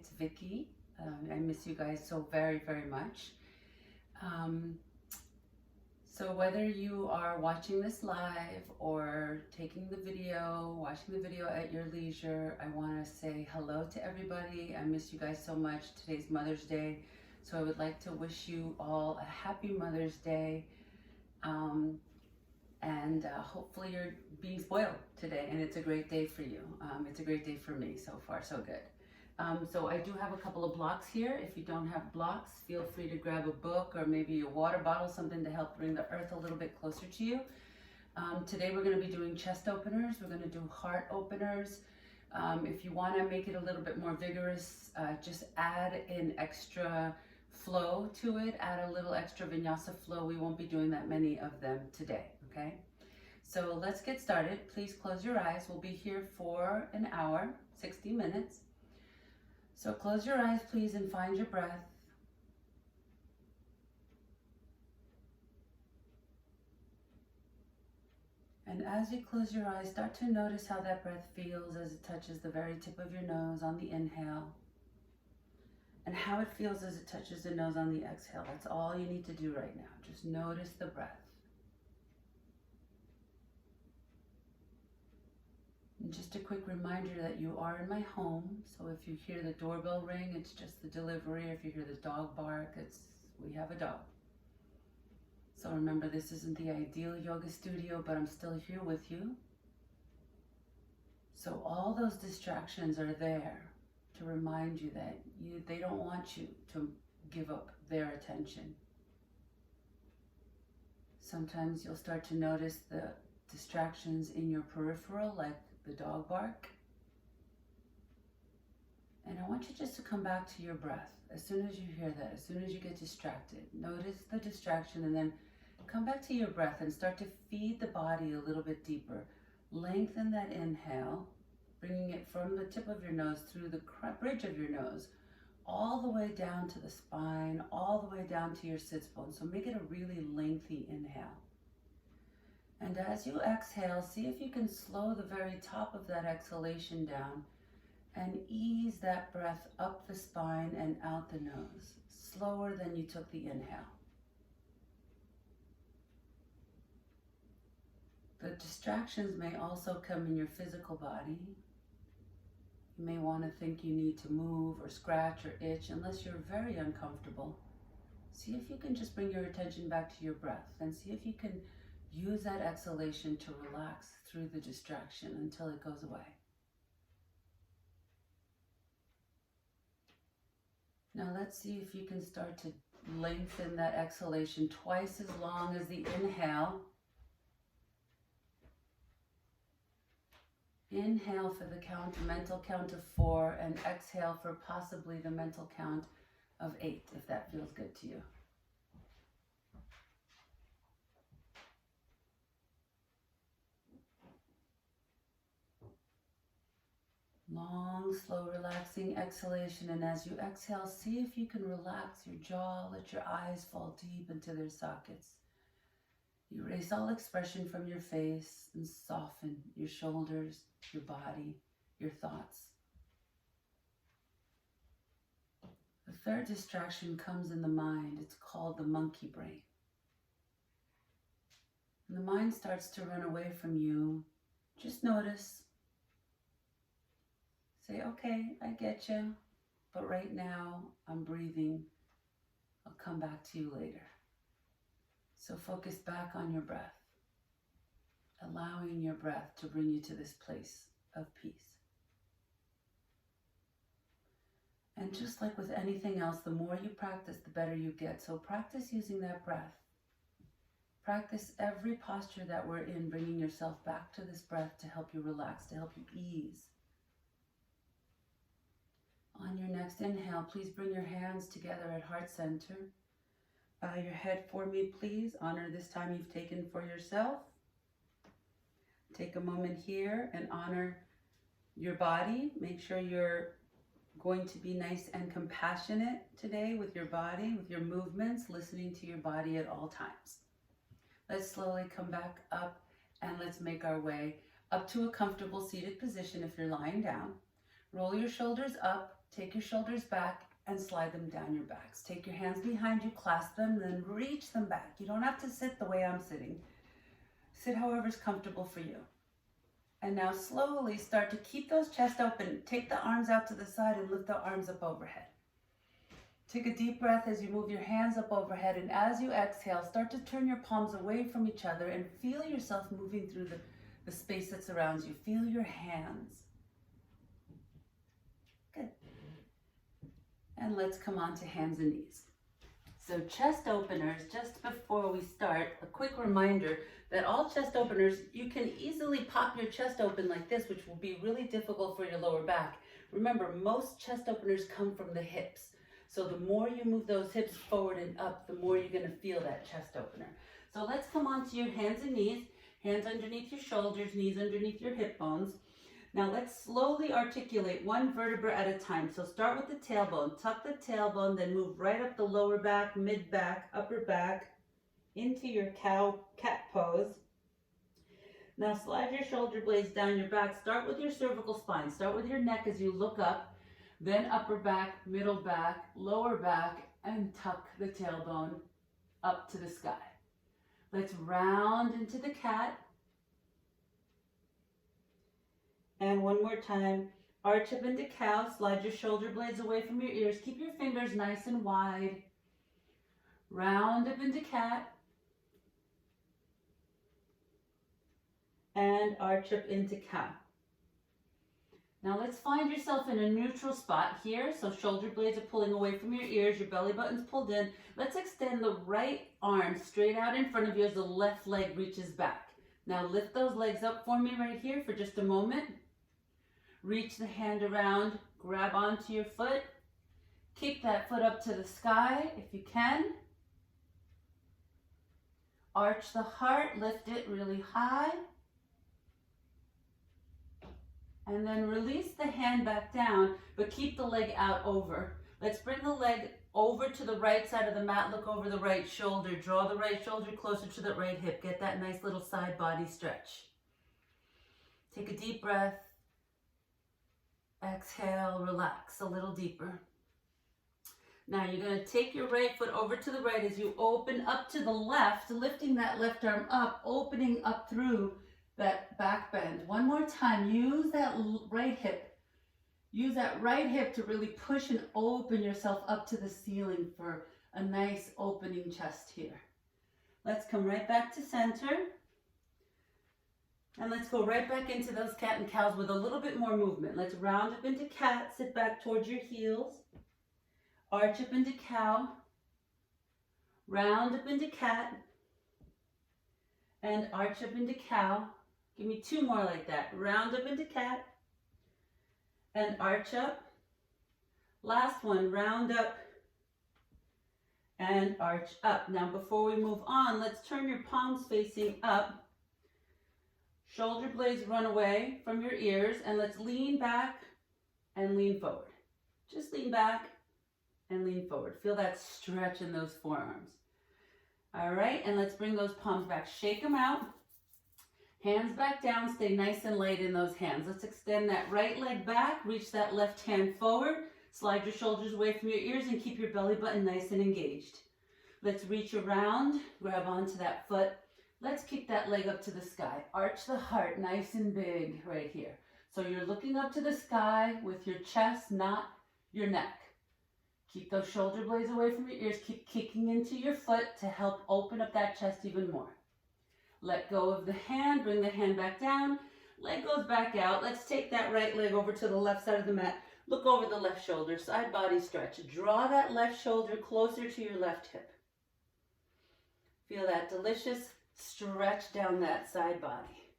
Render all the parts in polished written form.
it's Vicki. I miss you guys so very, very much. Um, so whether you are watching this live or taking the video, watching the video at your leisure, I want to say hello to everybody. I miss you guys so much. Today's Mother's Day, so I would like to wish you all a happy Mother's Day. Hopefully you're being spoiled today and it's a great day for you. It's a great day for me. So far, so good. So I do have a couple of blocks here. If you don't have blocks, feel free to grab a book or maybe a water bottle, something to help bring the earth a little bit closer to you. Today we're going to be doing chest openers. We're going to do heart openers. If you want to make it a little bit more vigorous, just add an extra flow to it, add a little extra vinyasa flow. We won't be doing that many of them today, okay? So let's get started. Please close your eyes. We'll be here for an hour, 60 minutes. So close your eyes, please, and find your breath. And as you close your eyes, start to notice how that breath feels as it touches the very tip of your nose on the inhale, and how it feels as it touches the nose on the exhale. That's all you need to do right now. Just notice the breath. And just a quick reminder that you are in my home. So if you hear the doorbell ring, it's just the delivery. If you hear the dog bark, we have a dog. So remember, this isn't the ideal yoga studio, but I'm still here with you. So all those distractions are there to remind you that they don't want you to give up their attention. Sometimes you'll start to notice the distractions in your peripheral, like the dog bark. And I want you just to come back to your breath. As soon as you hear that, as soon as you get distracted, notice the distraction and then come back to your breath and start to feed the body a little bit deeper. Lengthen that inhale, bringing it from the tip of your nose through the bridge of your nose, all the way down to the spine, all the way down to your sits bone. So make it a really lengthy inhale. And as you exhale, see if you can slow the very top of that exhalation down and ease that breath up the spine and out the nose, slower than you took the inhale. The distractions may also come in your physical body. You may want to think you need to move or scratch or itch unless you're very uncomfortable. See if you can just bring your attention back to your breath and see if you can use that exhalation to relax through the distraction until it goes away. Now let's see if you can start to lengthen that exhalation twice as long as the inhale. Inhale for the mental count of 4, and exhale for possibly the mental count of 8, if that feels good to you. Long, slow, relaxing exhalation, and as you exhale, see if you can relax your jaw, let your eyes fall deep into their sockets. Erase all expression from your face and soften your shoulders, your body, your thoughts. The third distraction comes in the mind. It's called the monkey brain. When the mind starts to run away from you, just notice. Say, okay, I get you, but right now I'm breathing. I'll come back to you later. So focus back on your breath, allowing your breath to bring you to this place of peace. And just like with anything else, the more you practice, the better you get. So practice using that breath. Practice every posture that we're in, bringing yourself back to this breath to help you relax, to help you ease. On your next inhale, please bring your hands together at heart center. Bow your head for me, please. Honor this time you've taken for yourself. Take a moment here and honor your body. Make sure you're going to be nice and compassionate today with your body, with your movements, listening to your body at all times. Let's slowly come back up and let's make our way up to a comfortable seated position if you're lying down. Roll your shoulders up Take your shoulders back and slide them down your backs. Take your hands behind you, clasp them, then reach them back. You don't have to sit the way I'm sitting. Sit however is comfortable for you. And now slowly start to keep those chest open. Take the arms out to the side and lift the arms up overhead. Take a deep breath as you move your hands up overhead, and as you exhale, start to turn your palms away from each other and feel yourself moving through the space that surrounds you. Feel your hands. Good. And let's come on to hands and knees. So chest openers, just before we start, a quick reminder that all chest openers, you can easily pop your chest open like this, which will be really difficult for your lower back. Remember, most chest openers come from the hips. So the more you move those hips forward and up, the more you're gonna feel that chest opener. So let's come on to your hands and knees, hands underneath your shoulders, knees underneath your hip bones. Now let's slowly articulate one vertebra at a time. So start with the tailbone, tuck the tailbone, then move right up the lower back, mid back, upper back, into your cat pose. Now slide your shoulder blades down your back. Start with your cervical spine. Start with your neck as you look up, then upper back, middle back, lower back, and tuck the tailbone up to the sky. Let's round into the cat. And one more time, arch up into cow, slide your shoulder blades away from your ears. Keep your fingers nice and wide. Round up into cat. And arch up into cow. Now let's find yourself in a neutral spot here. So shoulder blades are pulling away from your ears, your belly button's pulled in. Let's extend the right arm straight out in front of you as the left leg reaches back. Now lift those legs up for me right here for just a moment. Reach the hand around, grab onto your foot. Kick that foot up to the sky if you can. Arch the heart, lift it really high. And then release the hand back down, but keep the leg out over. Let's bring the leg over to the right side of the mat. Look over the right shoulder. Draw the right shoulder closer to the right hip. Get that nice little side body stretch. Take a deep breath. Exhale, relax a little deeper. Now you're going to take your right foot over to the right as you open up to the left, lifting that left arm up, opening up through that back bend. One more time, use that right hip. Use that right hip to really push and open yourself up to the ceiling for a nice opening chest here. Let's come right back to center. And let's go right back into those cat and cows with a little bit more movement. Let's round up into cat, sit back towards your heels. Arch up into cow. Round up into cat. And arch up into cow. Give me two more like that. Round up into cat and arch up. Last one, round up and arch up. Now before we move on, let's turn your palms facing up. Shoulder blades run away from your ears, and let's lean back and lean forward. Just lean back and lean forward. Feel that stretch in those forearms. All right, and let's bring those palms back. Shake them out. Hands back down, stay nice and light in those hands. Let's extend that right leg back, reach that left hand forward, slide your shoulders away from your ears and keep your belly button nice and engaged. Let's reach around, grab onto that foot. Let's kick that leg up to the sky. Arch the heart nice and big right here. So you're looking up to the sky with your chest, not your neck. Keep those shoulder blades away from your ears. Keep kicking into your foot to help open up that chest even more. Let go of the hand, bring the hand back down, leg goes back out. Let's take that right leg over to the left side of the mat. Look over the left shoulder, side body stretch. Draw that left shoulder closer to your left hip. Feel that delicious stretch down that side body.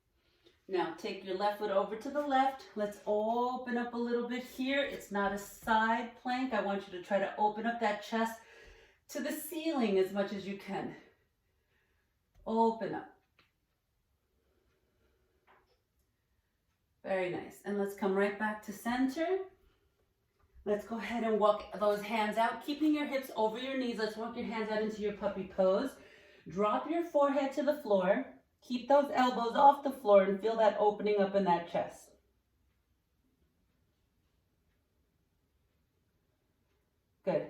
Now take your left foot over to the left. Let's open up a little bit here. It's not a side plank. I want you to try to open up that chest to the ceiling as much as you can. Open up. Very nice. And let's come right back to center. Let's go ahead and walk those hands out, keeping your hips over your knees. Let's walk your hands out into your puppy pose. Drop your forehead to the floor. Keep those elbows off the floor and feel that opening up in that chest. Good.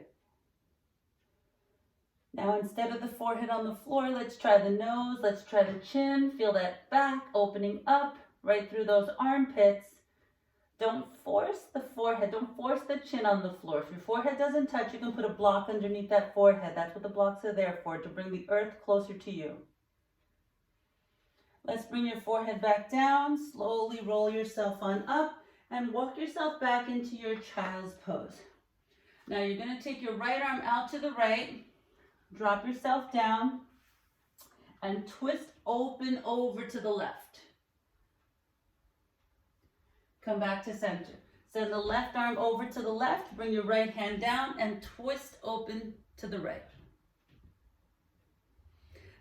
Now instead of the forehead on the floor, let's try the nose, let's try the chin. Feel that back opening up right through those armpits. Don't force the forehead, don't force the chin on the floor. If your forehead doesn't touch, you can put a block underneath that forehead. That's what the blocks are there for, to bring the earth closer to you. Let's bring your forehead back down, slowly roll yourself on up and walk yourself back into your child's pose. Now you're going to take your right arm out to the right, drop yourself down, and twist open over to the left. Come back to center. Send the left arm over to the left, bring your right hand down, and twist open to the right.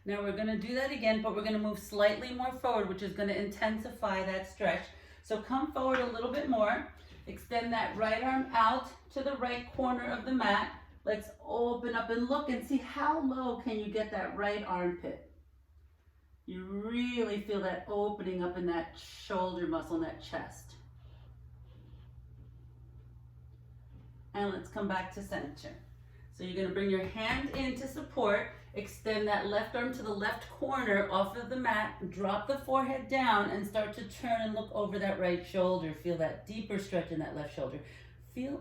Now we're going to do that again, but we're going to move slightly more forward, which is going to intensify that stretch. So come forward a little bit more. Extend that right arm out to the right corner of the mat. Let's open up and look and see how low can you get that right armpit. You really feel that opening up in that shoulder muscle, in that chest. And let's come back to center. So you're going to bring your hand in to support. Extend that left arm to the left corner off of the mat, drop the forehead down, and start to turn and look over that right shoulder. Feel that deeper stretch in that left shoulder. Feel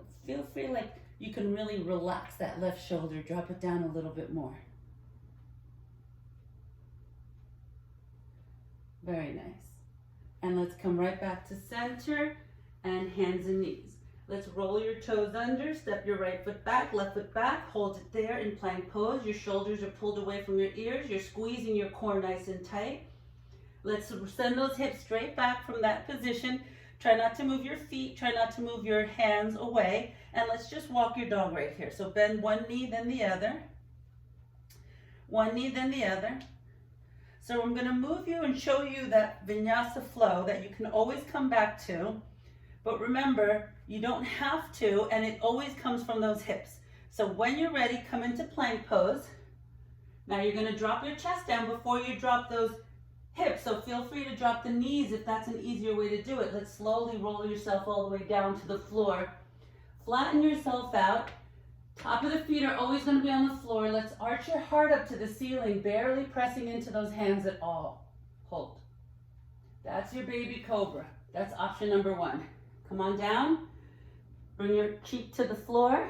free, like you can really relax that left shoulder. Drop it down a little bit more. Very nice. And let's come right back to center and hands and knees. Let's roll your toes under, step your right foot back, left foot back, hold it there in plank pose. Your shoulders are pulled away from your ears. You're squeezing your core nice and tight. Let's send those hips straight back from that position. Try not to move your feet, try not to move your hands away, and let's just walk your dog right here. So bend one knee, then the other. One knee, then the other. So I'm going to move you and show you that vinyasa flow that you can always come back to. But remember, you don't have to, and it always comes from those hips. So when you're ready, come into plank pose. Now you're going to drop your chest down before you drop those hips. So feel free to drop the knees if that's an easier way to do it. Let's slowly roll yourself all the way down to the floor. Flatten yourself out. Top of the feet are always going to be on the floor. Let's arch your heart up to the ceiling, barely pressing into those hands at all. Hold. That's your baby cobra. That's option number one. Come on down. Bring your cheek to the floor.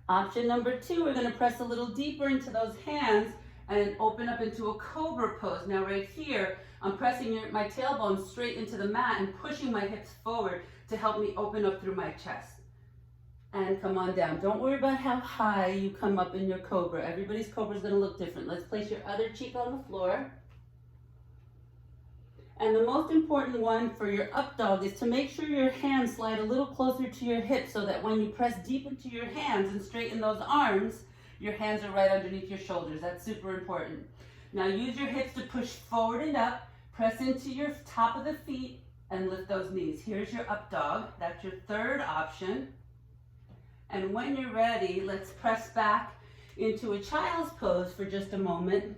Option number two, we're going to press a little deeper into those hands and open up into a cobra pose. Now right here, I'm pressing my tailbone straight into the mat and pushing my hips forward to help me open up through my chest. And come on down. Don't worry about how high you come up in your cobra. Everybody's cobra is going to look different. Let's place your other cheek on the floor. And the most important one for your up dog is to make sure your hands slide a little closer to your hips so that when you press deep into your hands and straighten those arms, your hands are right underneath your shoulders. That's super important. Now use your hips to push forward and up, press into your top of the feet, and lift those knees. Here's your up dog. That's your third option. And when you're ready, let's press back into a child's pose for just a moment.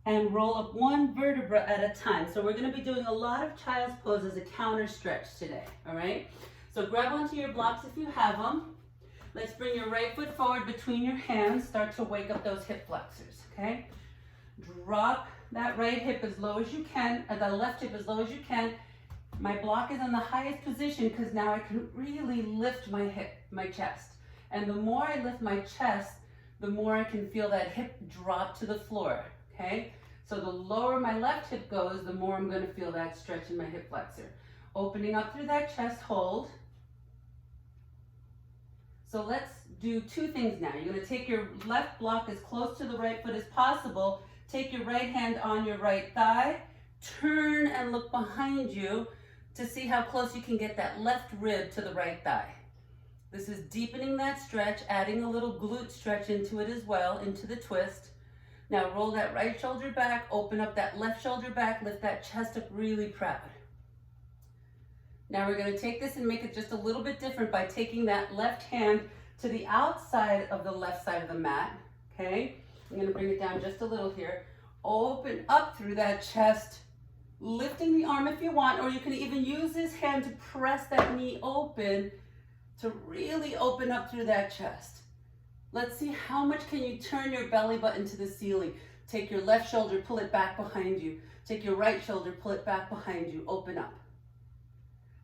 And roll up one vertebra at a time. So we're going to be doing a lot of child's pose as a counter stretch today, all right? So grab onto your blocks if you have them. Let's bring your right foot forward between your hands. Start to wake up those hip flexors, okay? Drop that right hip as low as you can, the left hip as low as you can. My block is in the highest position because now I can really lift my hip, my chest. And the more I lift my chest, the more I can feel that hip drop to the floor. Okay, so the lower my left hip goes, the more I'm going to feel that stretch in my hip flexor. Opening up through that chest, hold. So let's do two things now. You're going to take your left block as close to the right foot as possible. Take your right hand on your right thigh. Turn and look behind you to see how close you can get that left rib to the right thigh. This is deepening that stretch, adding a little glute stretch into it as well, into the twist. Now roll that right shoulder back, open up that left shoulder back, lift that chest up really proud. Now we're going to take this and make it just a little bit different by taking that left hand to the outside of the left side of the mat, okay? I'm going to bring it down just a little here. Open up through that chest Lifting the arm if you want, or you can even use this hand to press that knee open to really open up through that chest. Let's see how much can you turn your belly button to the ceiling. Take your left shoulder, pull it back behind you. Take your right shoulder, pull it back behind you. Open up.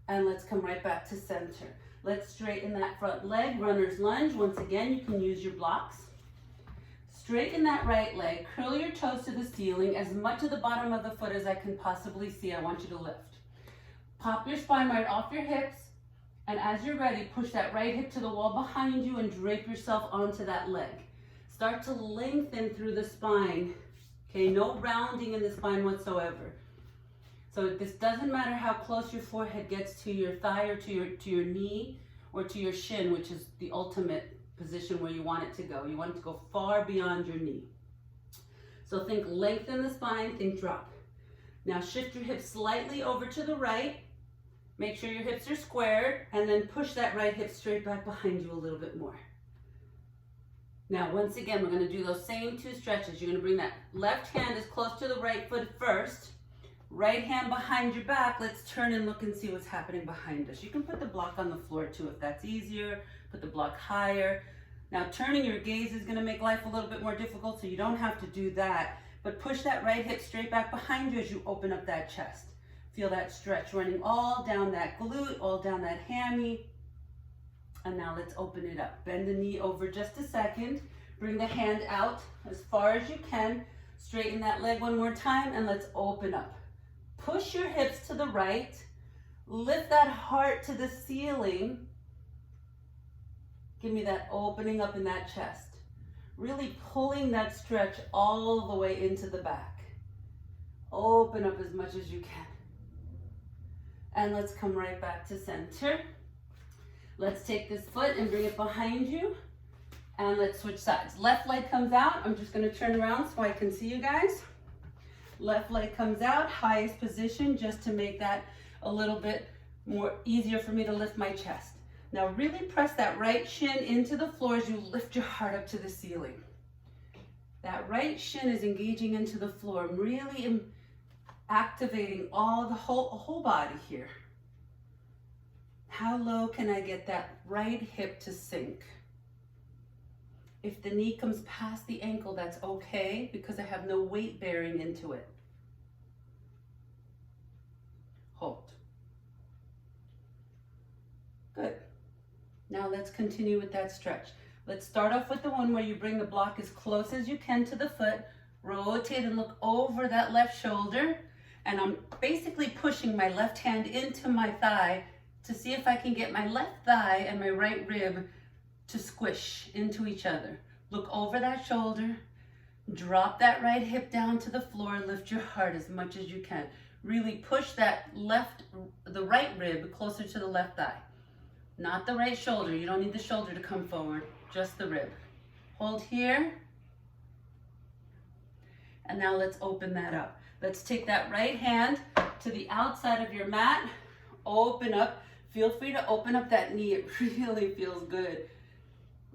And let's come right back to center. Let's straighten that front leg, runner's lunge. Once again, you can use your blocks. Straighten that right leg, curl your toes to the ceiling, as much of the bottom of the foot as I can possibly see. I want you to lift. Pop your spine right off your hips, and as you're ready, push that right hip to the wall behind you and drape yourself onto that leg. Start to lengthen through the spine. Okay, no rounding in the spine whatsoever. So this doesn't matter how close your forehead gets to your thigh or to your knee or to your shin, which is the ultimate position where you want it to go. You want it to go far beyond your knee. So think lengthen the spine, think drop. Now shift your hips slightly over to the right. Make sure your hips are squared, and then push that right hip straight back behind you a little bit more. Now once again, we're going to do those same two stretches. You're going to bring that left hand as close to the right foot first. Right hand behind your back. Let's turn and look and see what's happening behind us. You can put the block on the floor too if that's easier. Put the block higher. Now turning your gaze is going to make life a little bit more difficult, so you don't have to do that. But push that right hip straight back behind you as you open up that chest. Feel that stretch running all down that glute, all down that hammy. And now let's open it up. Bend the knee over just a second. Bring the hand out as far as you can. Straighten that leg one more time, and let's open up. Push your hips to the right. Lift that heart to the ceiling. Give me that opening up in that chest. Really pulling that stretch all the way into the back. Open up as much as you can. And let's come right back to center. Let's take this foot and bring it behind you. And let's switch sides. Left leg comes out. I'm just going to turn around so I can see you guys. Left leg comes out, highest position, just to make that a little bit more easier for me to lift my chest. Now really press that right shin into the floor as you lift your heart up to the ceiling. That right shin is engaging into the floor. I'm really activating the whole body here. How low can I get that right hip to sink? If the knee comes past the ankle, that's okay because I have no weight bearing into it. Hold. Good. Now let's continue with that stretch. Let's start off with the one where you bring the block as close as you can to the foot, rotate and look over that left shoulder, and I'm basically pushing my left hand into my thigh to see if I can get my left thigh and my right rib to squish into each other. Look over that shoulder, drop that right hip down to the floor, lift your heart as much as you can. Really push the right rib closer to the left thigh. Not the right shoulder. You don't need the shoulder to come forward, just the rib. Hold here. And now let's open that up. Let's take that right hand to the outside of your mat. Open up. Feel free to open up that knee. It really feels good.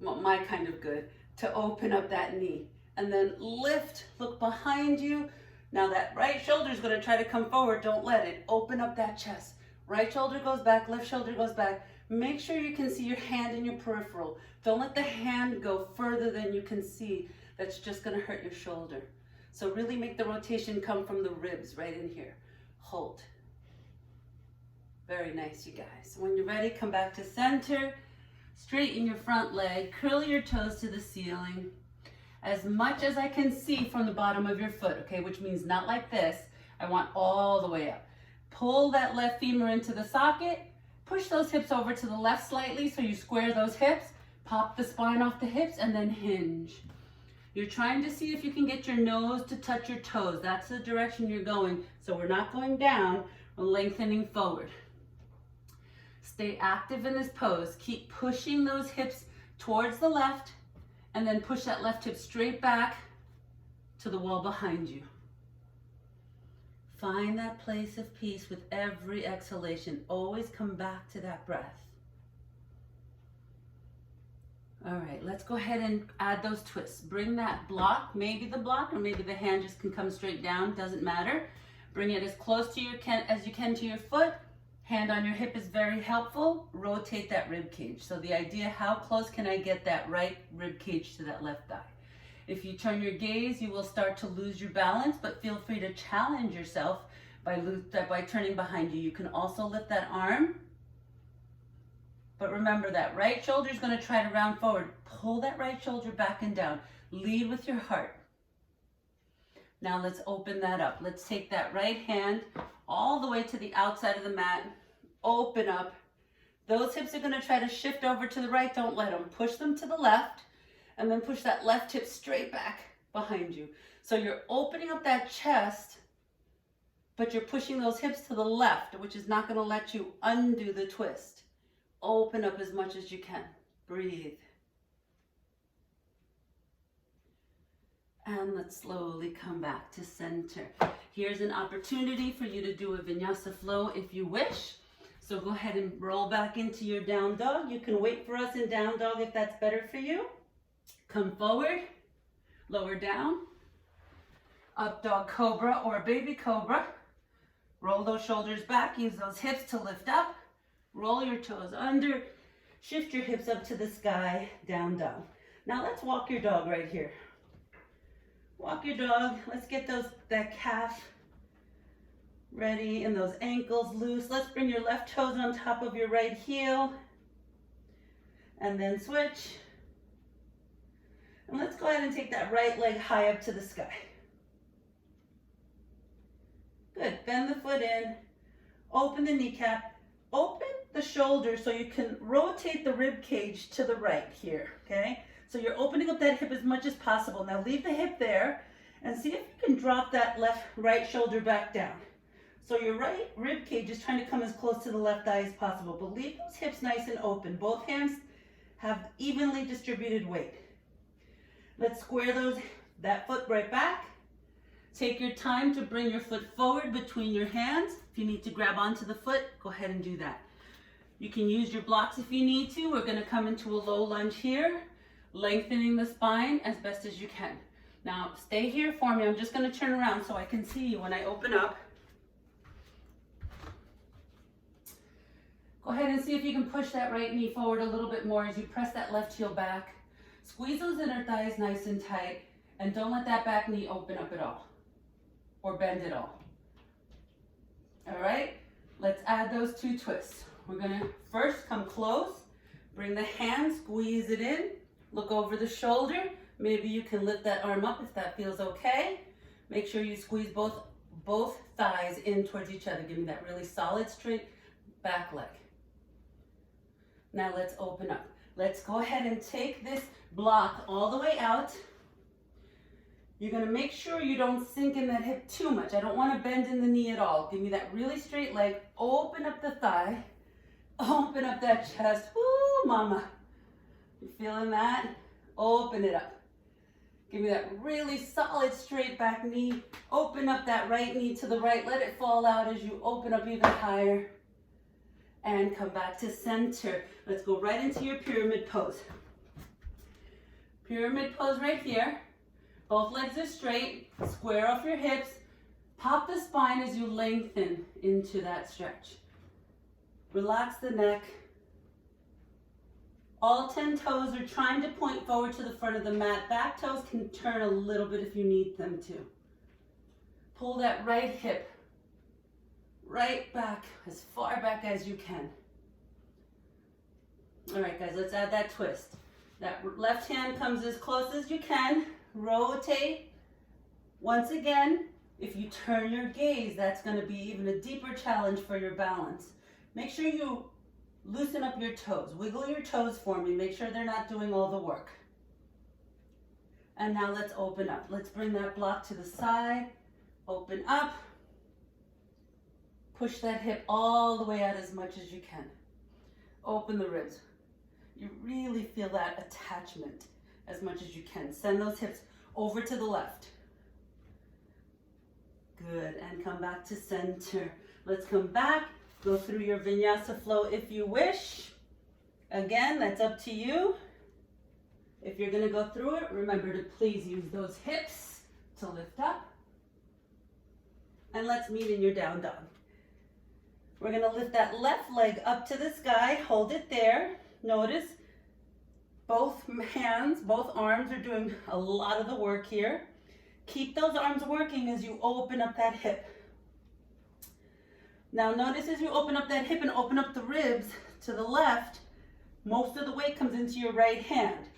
Well, my kind of good. To open up that knee. And then lift. Look behind you. Now that right shoulder is going to try to come forward. Don't let it. Open up that chest. Right shoulder goes back. Left shoulder goes back. Make sure you can see your hand in your peripheral. Don't let the hand go further than you can see. That's just going to hurt your shoulder. So really make the rotation come from the ribs right in here. Hold. Very nice, you guys. When you're ready, come back to center. Straighten your front leg. Curl your toes to the ceiling. As much as I can see from the bottom of your foot, okay, which means not like this. I want all the way up. Pull that left femur into the socket. Push those hips over to the left slightly so you square those hips. Pop the spine off the hips and then hinge. You're trying to see if you can get your nose to touch your toes. That's the direction you're going. So we're not going down, we're lengthening forward. Stay active in this pose. Keep pushing those hips towards the left and then push that left hip straight back to the wall behind you. Find that place of peace with every exhalation. Always come back to that breath. All right, let's go ahead and add those twists. Bring that block, maybe the block or maybe the hand just can come straight down, doesn't matter. Bring it as close to as you can to your foot. Hand on your hip is very helpful. Rotate that rib cage. So the idea, how close can I get that right rib cage to that left thigh? If you turn your gaze, you will start to lose your balance, but feel free to challenge yourself by turning behind you. You can also lift that arm. But remember, that right shoulder is going to try to round forward. Pull that right shoulder back and down. Lead with your heart. Now let's open that up. Let's take that right hand all the way to the outside of the mat. Open up. Those hips are going to try to shift over to the right. Don't let them. Push them to the left, and then push that left hip straight back behind you. So you're opening up that chest, but you're pushing those hips to the left, which is not going to let you undo the twist. Open up as much as you can. Breathe. And let's slowly come back to center. Here's an opportunity for you to do a vinyasa flow if you wish. So go ahead and roll back into your down dog. You can wait for us in down dog if that's better for you. Come forward, lower down, up dog cobra or baby cobra. Roll those shoulders back, use those hips to lift up. Roll your toes under, shift your hips up to the sky, down dog. Now let's walk your dog right here. Walk your dog. Let's get that calf ready and those ankles loose. Let's bring your left toes on top of your right heel. And then switch. And let's go ahead and take that right leg high up to the sky. Good. Bend the foot in. Open the kneecap. Open the shoulder so you can rotate the rib cage to the right here, okay? So you're opening up that hip as much as possible. Now leave the hip there and see if you can drop that right shoulder back down. So your right rib cage is trying to come as close to the left thigh as possible, but leave those hips nice and open. Both hands have evenly distributed weight. Let's square that foot right back. Take your time to bring your foot forward between your hands. If you need to grab onto the foot, go ahead and do that. You can use your blocks if you need to. We're going to come into a low lunge here, lengthening the spine as best as you can. Now stay here for me. I'm just going to turn around so I can see you when I open up. Go ahead and see if you can push that right knee forward a little bit more as you press that left heel back. Squeeze those inner thighs nice and tight, and don't let that back knee open up at all or bend at all. All right, let's add those two twists. We're going to first come close, bring the hand, squeeze it in, look over the shoulder. Maybe you can lift that arm up if that feels okay. Make sure you squeeze both thighs in towards each other. Give me that really solid straight back leg. Now let's open up. Let's go ahead and take this block all the way out. You're going to make sure you don't sink in that hip too much. I don't want to bend in the knee at all. Give me that really straight leg. Open up the thigh. Open up that chest. Woo, mama. You feeling that? Open it up. Give me that really solid straight back knee. Open up that right knee to the right. Let it fall out as you open up even higher. And come back to center. Let's go right into your pyramid pose. Pyramid pose right here. Both legs are straight. Square off your hips. Pop the spine as you lengthen into that stretch. Relax the neck. All 10 toes are trying to point forward to the front of the mat. Back toes can turn a little bit if you need them to. Pull that right hip right back, as far back as you can. All right, guys, let's add that twist. That left hand comes as close as you can. Rotate. Once again, if you turn your gaze, that's going to be even a deeper challenge for your balance. Make sure you loosen up your toes. Wiggle your toes for me. Make sure they're not doing all the work. And now let's open up. Let's bring that block to the side. Open up. Push that hip all the way out as much as you can. Open the ribs. You really feel that attachment as much as you can. Send those hips over to the left. Good, and come back to center. Let's come back. Go through your vinyasa flow if you wish. Again, that's up to you. If you're gonna go through it, remember to please use those hips to lift up. And let's meet in your down dog. We're gonna lift that left leg up to the sky, hold it there. Notice both hands, both arms are doing a lot of the work here. Keep those arms working as you open up that hip. Now notice as you open up that hip and open up the ribs to the left, most of the weight comes into your right hand.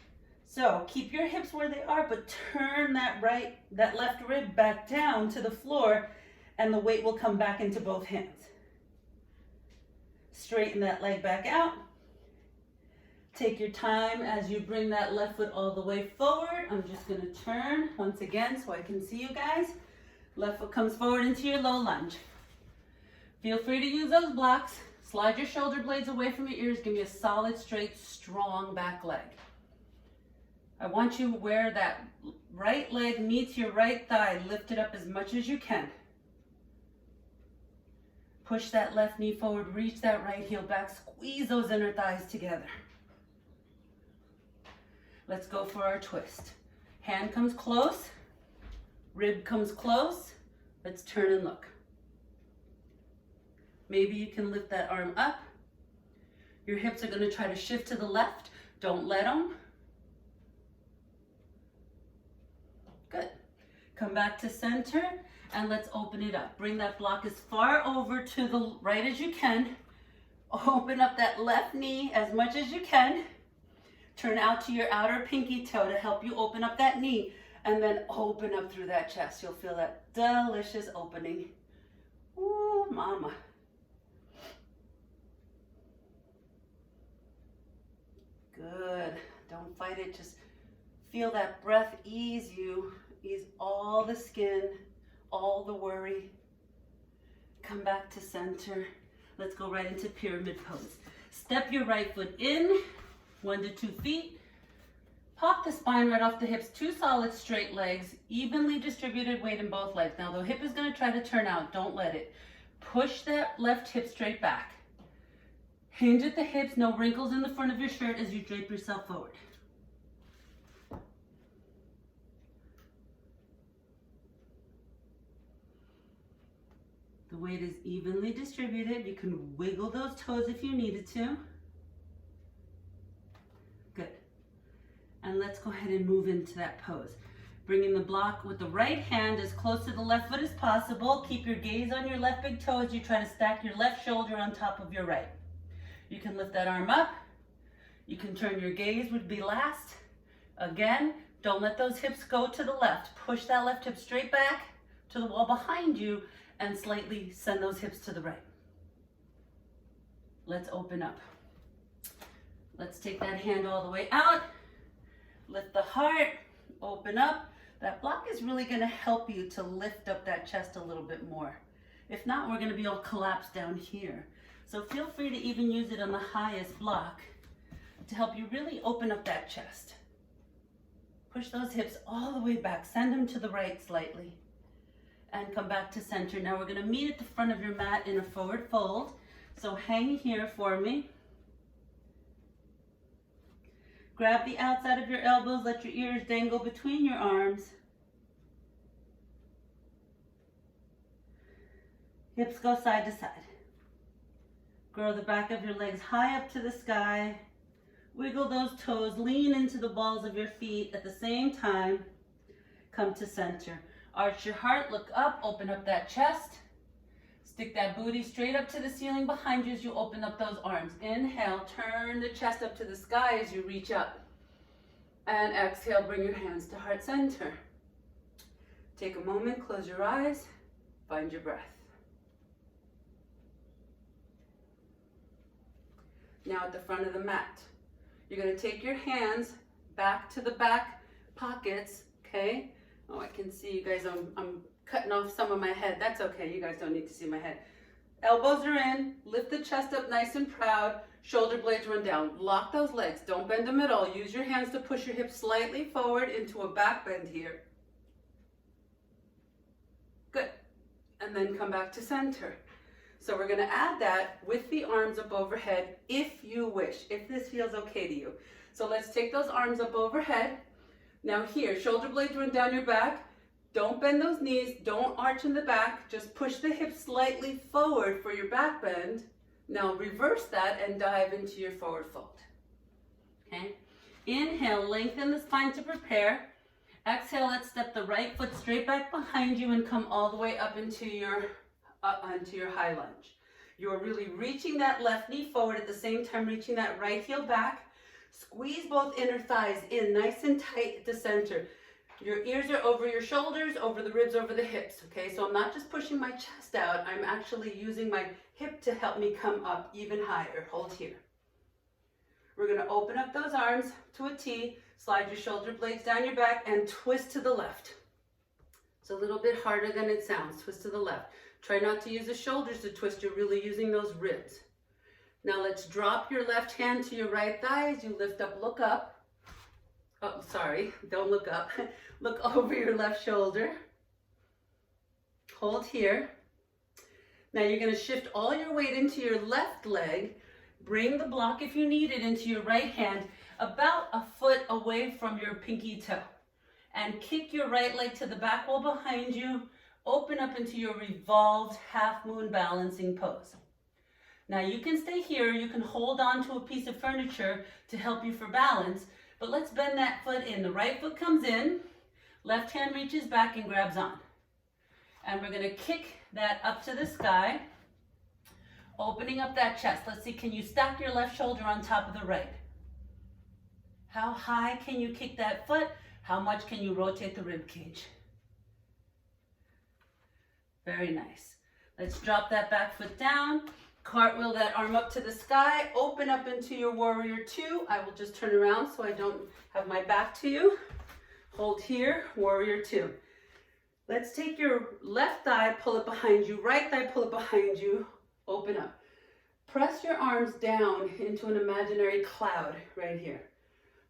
So keep your hips where they are, but turn that left rib back down to the floor and the weight will come back into both hands. Straighten that leg back out. Take your time as you bring that left foot all the way forward. I'm just gonna turn once again so I can see you guys. Left foot comes forward into your low lunge. Feel free to use those blocks. Slide your shoulder blades away from your ears. Give me a solid, straight, strong back leg. I want you where that right leg meets your right thigh. Lift it up as much as you can. Push that left knee forward. Reach that right heel back. Squeeze those inner thighs together. Let's go for our twist. Hand comes close. Rib comes close. Let's turn and look. Maybe you can lift that arm up. Your hips are going to try to shift to the left. Don't let them. Good. Come back to center and let's open it up. Bring that block as far over to the right as you can. Open up that left knee as much as you can. Turn out to your outer pinky toe to help you open up that knee. And then open up through that chest. You'll feel that delicious opening. Ooh, mama. Good. Don't fight it. Just feel that breath ease you. Ease all the skin, all the worry. Come back to center. Let's go right into pyramid pose. Step your right foot in, 1 to 2 feet. Pop the spine right off the hips. 2 solid straight legs, evenly distributed weight in both legs. Now the hip is going to try to turn out. Don't let it. Push that left hip straight back. Hinge at the hips, no wrinkles in the front of your shirt as you drape yourself forward. The weight is evenly distributed. You can wiggle those toes if you needed to. Good. And let's go ahead and move into that pose. Bringing the block with the right hand as close to the left foot as possible. Keep your gaze on your left big toe as you try to stack your left shoulder on top of your right. You can lift that arm up. You can turn your gaze, would be last. Again, don't let those hips go to the left. Push that left hip straight back to the wall behind you and slightly send those hips to the right. Let's open up. Let's take that hand all the way out. Lift the heart, open up. That block is really gonna help you to lift up that chest a little bit more. If not, we're gonna be all collapsed down here. So feel free to even use it on the highest block to help you really open up that chest. Push those hips all the way back. Send them to the right slightly. And come back to center. Now we're going to meet at the front of your mat in a forward fold. So hang here for me. Grab the outside of your elbows. Let your ears dangle between your arms. Hips go side to side. Grow the back of your legs high up to the sky. Wiggle those toes. Lean into the balls of your feet at the same time. Come to center. Arch your heart, look up, open up that chest. Stick that booty straight up to the ceiling behind you as you open up those arms. Inhale, turn the chest up to the sky as you reach up. And exhale, bring your hands to heart center. Take a moment, close your eyes, find your breath. Now at the front of the mat, you're going to take your hands back to the back pockets, okay? Oh, I can see you guys, I'm cutting off some of my head. That's okay, you guys don't need to see my head. Elbows are in, lift the chest up nice and proud, shoulder blades run down. Lock those legs, don't bend them at all. Use your hands to push your hips slightly forward into a back bend here. Good, and then come back to center. So we're gonna add that with the arms up overhead if you wish, if this feels okay to you. So let's take those arms up overhead. Now here, shoulder blades run down your back. Don't bend those knees, don't arch in the back, just push the hips slightly forward for your back bend. Now reverse that and dive into your forward fold. Okay? Inhale, lengthen the spine to prepare. Exhale, let's step the right foot straight back behind you and come all the way up into your high lunge. You're really reaching that left knee forward at the same time, reaching that right heel back. Squeeze both inner thighs in nice and tight at the center. Your ears are over your shoulders, over the ribs, over the hips, okay? So I'm not just pushing my chest out, I'm actually using my hip to help me come up even higher. Hold here. We're gonna open up those arms to a T, slide your shoulder blades down your back and twist to the left. It's a little bit harder than it sounds, twist to the left. Try not to use the shoulders to twist, you're really using those ribs. Now let's drop your left hand to your right thigh as you lift up, look up. Oh, sorry, don't look up. Look over your left shoulder. Hold here. Now you're gonna shift all your weight into your left leg. Bring the block, if you need it, into your right hand, about a foot away from your pinky toe. And kick your right leg to the back wall behind you. Open up into your revolved half moon balancing pose. Now you can stay here, you can hold on to a piece of furniture to help you for balance, but let's bend that foot in. The right foot comes in, left hand reaches back and grabs on. And we're gonna kick that up to the sky, opening up that chest. Let's see, can you stack your left shoulder on top of the right? How high can you kick that foot? How much can you rotate the rib cage? Very nice. Let's drop that back foot down. Cartwheel that arm up to the sky, open up into your warrior two. I will just turn around so I don't have my back to you. Hold here, warrior two. Let's take your left thigh, pull it behind you, right thigh, pull it behind you, open up. Press your arms down into an imaginary cloud right here.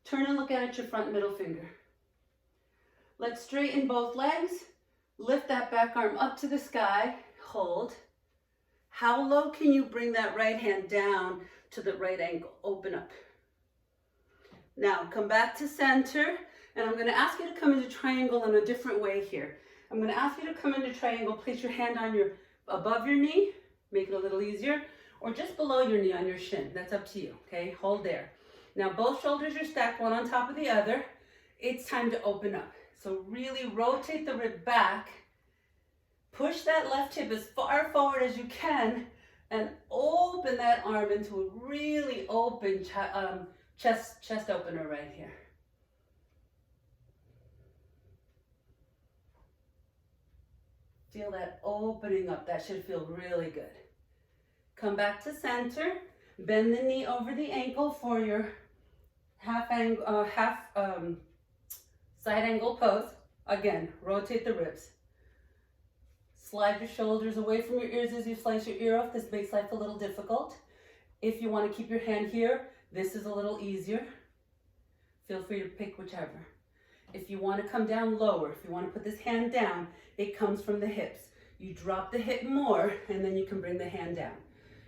Turn and look at your front middle finger. Let's straighten both legs, lift that back arm up to the sky, hold. How low can you bring that right hand down to the right ankle? Open up. Now come back to center, and I'm going to ask you to come into triangle in a different way here. I'm going to ask you to come into triangle, place your hand on above your knee, make it a little easier, or just below your knee on your shin. That's up to you, okay? Hold there. Now both shoulders are stacked one on top of the other. It's time to open up. So really rotate the rib back. Push that left hip as far forward as you can and open that arm into a really open chest opener right here. Feel that opening up. That should feel really good. Come back to center. Bend the knee over the ankle for your side angle pose. Again, rotate the ribs. Slide your shoulders away from your ears as you slice your ear off. This makes life a little difficult. If you want to keep your hand here, this is a little easier. Feel free to pick whichever. If you want to come down lower, if you want to put this hand down, it comes from the hips. You drop the hip more, and then you can bring the hand down.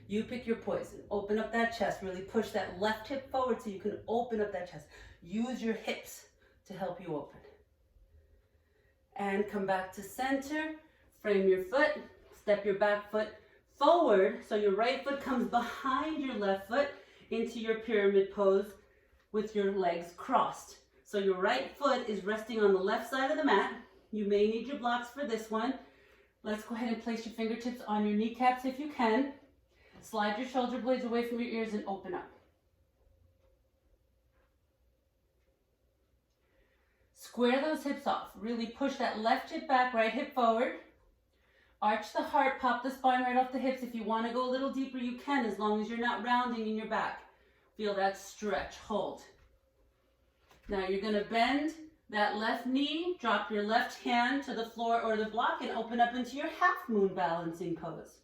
You pick your poison. Open up that chest. Really push that left hip forward so you can open up that chest. Use your hips to help you open. And come back to center. Frame your foot. Step your back foot forward so your right foot comes behind your left foot into your pyramid pose with your legs crossed. So your right foot is resting on the left side of the mat. You may need your blocks for this one. Let's go ahead and place your fingertips on your kneecaps if you can. Slide your shoulder blades away from your ears and open up. Square those hips off. Really push that left hip back, right hip forward. Arch the heart, pop the spine right off the hips. If you want to go a little deeper, you can, as long as you're not rounding in your back. Feel that stretch, hold. Now you're going to bend that left knee, drop your left hand to the floor or the block and open up into your half moon balancing pose.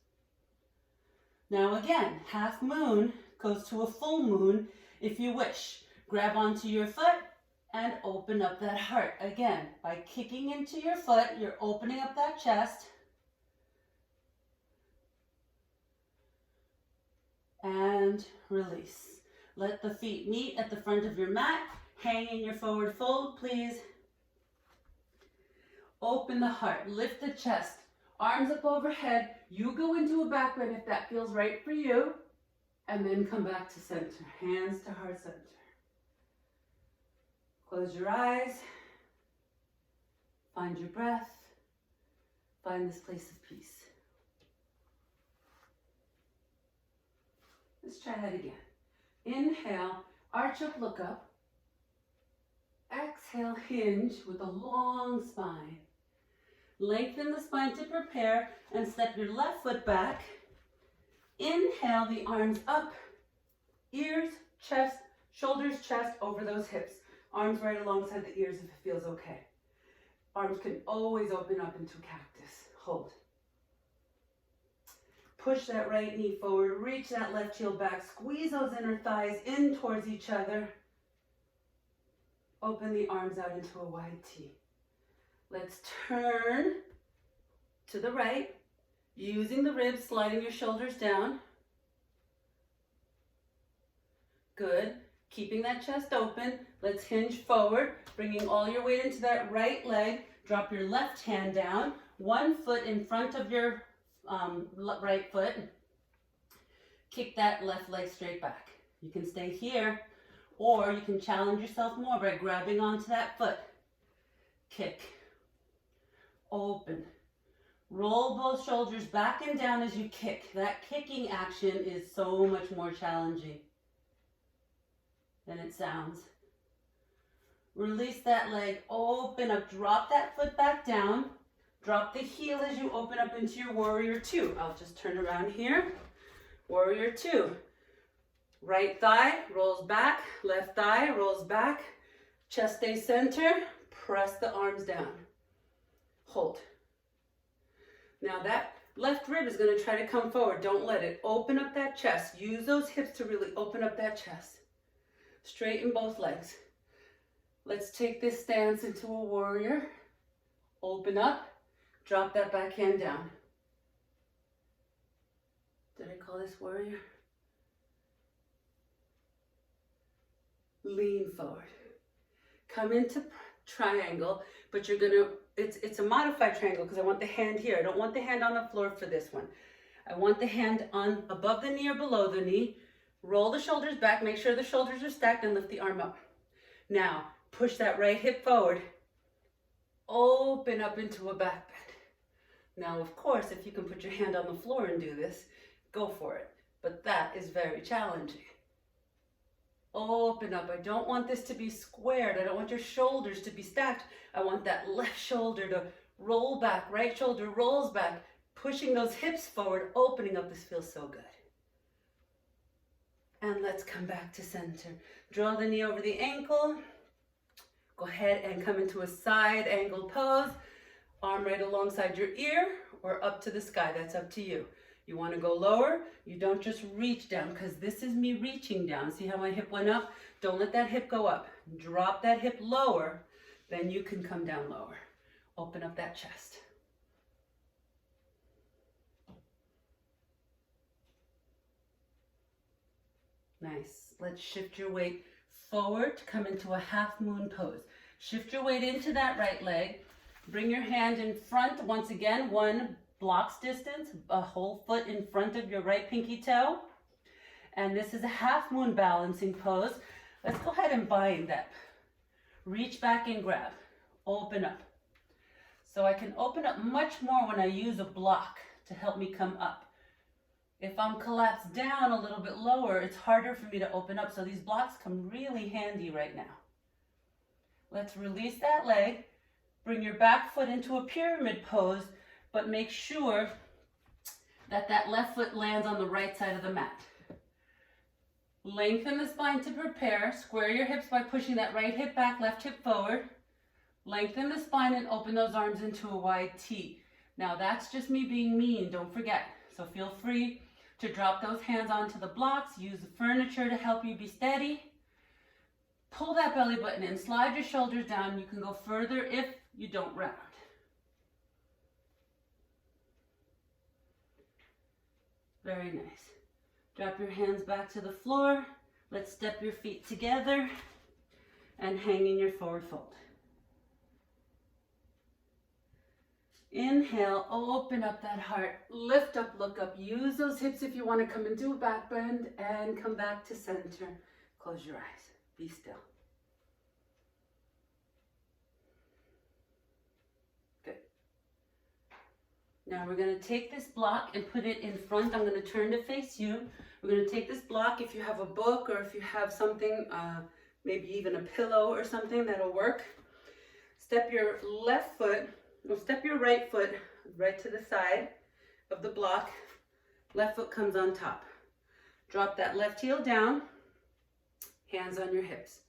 Now again, half moon goes to a full moon if you wish. Grab onto your foot and open up that heart. Again, by kicking into your foot, you're opening up that chest. And release. Let the feet meet at the front of your mat. Hang in your forward fold, please. Open the heart, lift the chest, arms up overhead. You go into a back bend if that feels right for you. And then come back to center, hands to heart center. Close your eyes. Find your breath. Find this place of peace. Let's try that again. Inhale, arch up, look up. Exhale, hinge with a long spine. Lengthen the spine to prepare and step your left foot back. Inhale, the arms up, ears, chest, shoulders, chest, over those hips. Arms right alongside the ears if it feels okay. Arms can always open up into cactus. Hold. Push that right knee forward, reach that left heel back, squeeze those inner thighs in towards each other. Open the arms out into a wide T. Let's turn to the right, using the ribs, sliding your shoulders down. Good. Keeping that chest open. Let's hinge forward, bringing all your weight into that right leg. Drop your left hand down, one foot in front of your right foot. Kick that left leg straight back. You can stay here, or you can challenge yourself more by grabbing onto that foot. Kick. Open. Roll both shoulders back and down as you kick. That kicking action is so much more challenging than it sounds. Release that leg, open up, drop that foot back down. Drop the heel as you open up into your warrior two. I'll just turn around here. Warrior two. Right thigh rolls back, left thigh rolls back. Chest stays center, press the arms down. Hold. Now that left rib is going to try to come forward. Don't let it. Open up that chest. Use those hips to really open up that chest. Straighten both legs. Let's take this stance into a warrior. Open up. Drop that back hand down. Did I call this warrior? Lean forward. Come into triangle, but you're gonna, it's a modified triangle because I want the hand here. I don't want the hand on the floor for this one. I want the hand on above the knee or below the knee. Roll the shoulders back, make sure the shoulders are stacked, and lift the arm up. Now, push that right hip forward. Open up into a back bend. Now, of course, if you can put your hand on the floor and do this, go for it. But that is very challenging. Open up. I don't want this to be squared. I don't want your shoulders to be stacked. I want that left shoulder to roll back. Right shoulder rolls back. Pushing those hips forward, opening up. This feels so good. And let's come back to center. Draw the knee over the ankle. Go ahead and come into a side angle pose. Arm right alongside your ear or up to the sky. That's up to you. You want to go lower. You don't just reach down because this is me reaching down. See how my hip went up? Don't let that hip go up. Drop that hip lower. Then you can come down lower. Open up that chest. Nice. Let's shift your weight forward to come into a half moon pose. Shift your weight into that right leg. Bring your hand in front. Once again, one blocks distance, a whole foot in front of your right pinky toe. And this is a half moon balancing pose. Let's go ahead and bind that. Reach back and grab. Open up. So I can open up much more when I use a block to help me come up. If I'm collapsed down a little bit lower, it's harder for me to open up. So these blocks come really handy right now. Let's release that leg. Bring your back foot into a pyramid pose, but make sure that that left foot lands on the right side of the mat. Lengthen the spine to prepare. Square your hips by pushing that right hip back, left hip forward. Lengthen the spine and open those arms into a wide T. Now that's just me being mean, don't forget. So feel free to drop those hands onto the blocks. Use the furniture to help you be steady. Pull that belly button in, slide your shoulders down. You can go further if you don't round. Very nice. Drop your hands back to the floor. Let's step your feet together and hang in your forward fold. Inhale, open up that heart, lift up, look up. Use those hips if you want to come into a back bend and come back to center. Close your eyes, be still. Good. Now we're going to take this block and put it in front. I'm going to turn to face you. We're going to take this block. If you have a book or if you have something, maybe even a pillow or something, that'll work. Step your left foot, or step your right foot right to the side of the block. Left foot comes on top. Drop that left heel down, hands on your hips.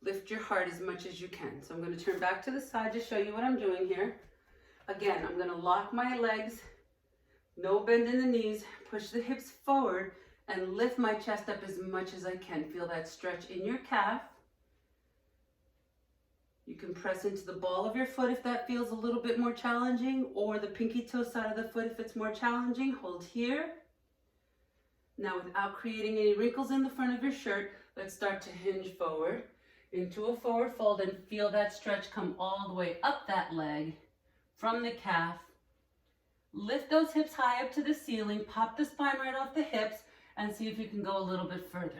Lift your heart as much as you can. So I'm going to turn back to the side to show you what I'm doing here. Again, I'm going to lock my legs, no bend in the knees, push the hips forward, and lift my chest up as much as I can. Feel that stretch in your calf. You can press into the ball of your foot if that feels a little bit more challenging, or the pinky toe side of the foot if it's more challenging. Hold here. Now, without creating any wrinkles in the front of your shirt, let's start to hinge forward into a forward fold and feel that stretch come all the way up that leg from the calf. Lift those hips high up to the ceiling, pop the spine right off the hips, and see if you can go a little bit further.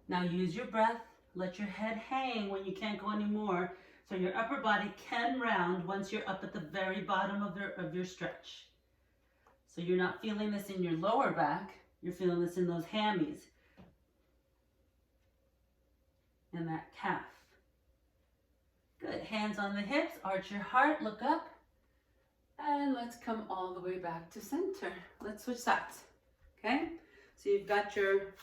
Now use your breath. Let your head hang when you can't go anymore, so your upper body can round once you're up at the very bottom of your stretch. So you're not feeling this in your lower back, you're feeling this in those hammies and that calf. Good, hands on the hips, arch your heart, look up, and let's come all the way back to center. Let's switch sides, okay? So you've got your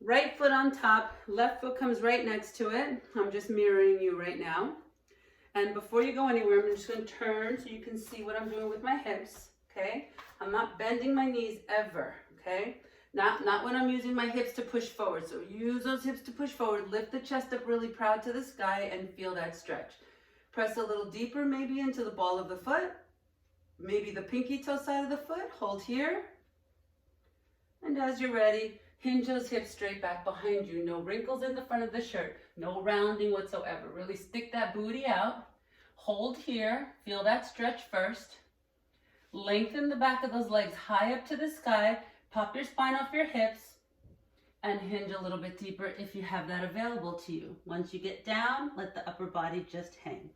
right foot on top, left foot comes right next to it. I'm just mirroring you right now. And before you go anywhere, I'm just going to turn so you can see what I'm doing with my hips, okay? I'm not bending my knees ever, okay? Not when I'm using my hips to push forward. So use those hips to push forward, lift the chest up really proud to the sky and feel that stretch. Press a little deeper maybe into the ball of the foot, maybe the pinky toe side of the foot. Hold here. And as you're ready, hinge those hips straight back behind you. No wrinkles in the front of the shirt. No rounding whatsoever. Really stick that booty out. Hold here. Feel that stretch first. Lengthen the back of those legs high up to the sky. Pop your spine off your hips. And hinge a little bit deeper if you have that available to you. Once you get down, let the upper body just hang.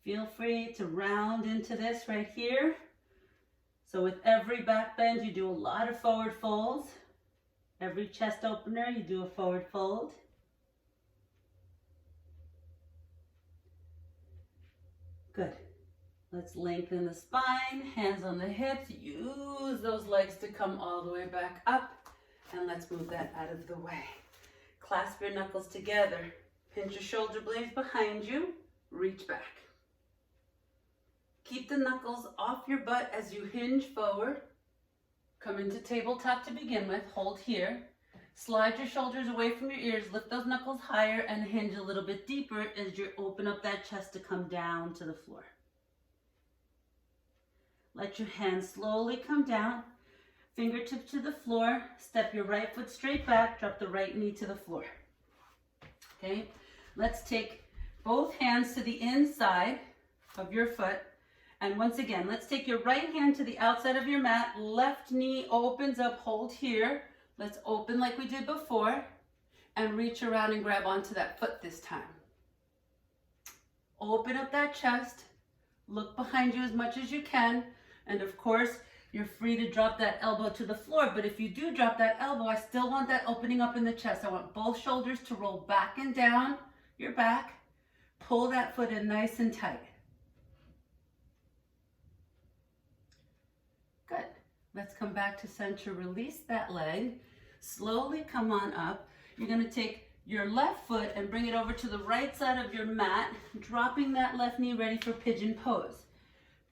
Feel free to round into this right here. So with every back bend, you do a lot of forward folds. Every chest opener, you do a forward fold. Good. Let's lengthen the spine, hands on the hips. Use those legs to come all the way back up. And let's move that out of the way. Clasp your knuckles together. Pinch your shoulder blades behind you. Reach back. Keep the knuckles off your butt as you hinge forward. Come into tabletop to begin with. Hold here. Slide your shoulders away from your ears. Lift those knuckles higher and hinge a little bit deeper as you open up that chest to come down to the floor. Let your hands slowly come down. Fingertips to the floor. Step your right foot straight back. Drop the right knee to the floor. Okay? Let's take both hands to the inside of your foot. And once again, let's take your right hand to the outside of your mat. Left knee opens up. Hold here. Let's open like we did before. And reach around and grab onto that foot this time. Open up that chest. Look behind you as much as you can. And of course, you're free to drop that elbow to the floor. But if you do drop that elbow, I still want that opening up in the chest. I want both shoulders to roll back and down your back. Pull that foot in nice and tight. Good. Let's come back to center. Release that leg. Slowly come on up. You're going to take your left foot and bring it over to the right side of your mat, dropping that left knee ready for pigeon pose.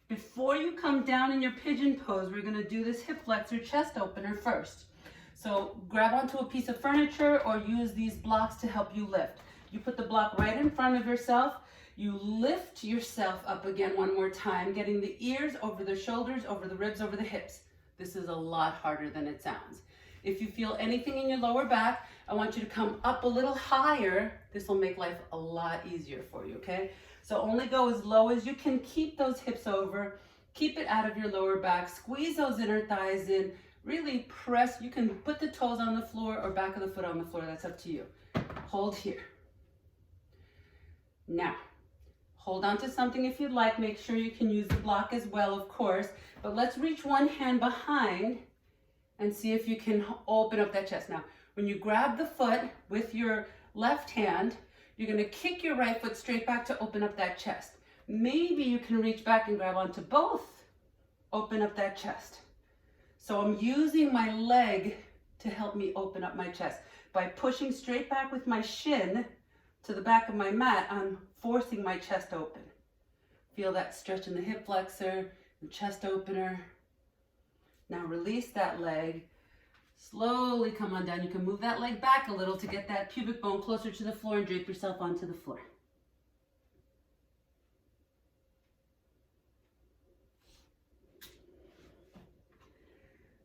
Before you come down in your pigeon pose, we're going to do this hip flexor chest opener first. So grab onto a piece of furniture or use these blocks to help you lift. You put the block right in front of yourself. You lift yourself up again one more time, getting the ears over the shoulders, over the ribs, over the hips. This is a lot harder than it sounds. If you feel anything in your lower back, I want you to come up a little higher. This will make life a lot easier for you, okay? So only go as low as you can. Keep those hips over. Keep it out of your lower back. Squeeze those inner thighs in. Really press. You can put the toes on the floor or back of the foot on the floor. That's up to you. Hold here. Now, hold on to something if you'd like. Make sure you can use the block as well, of course. But let's reach one hand behind and see if you can open up that chest. Now, when you grab the foot with your left hand, you're going to kick your right foot straight back to open up that chest. Maybe you can reach back and grab onto both. Open up that chest. So I'm using my leg to help me open up my chest. By pushing straight back with my shin to the back of my mat, I'm forcing my chest open. Feel that stretch in the hip flexor, the chest opener. Now release that leg. Slowly come on down. You can move that leg back a little to get that pubic bone closer to the floor and drape yourself onto the floor.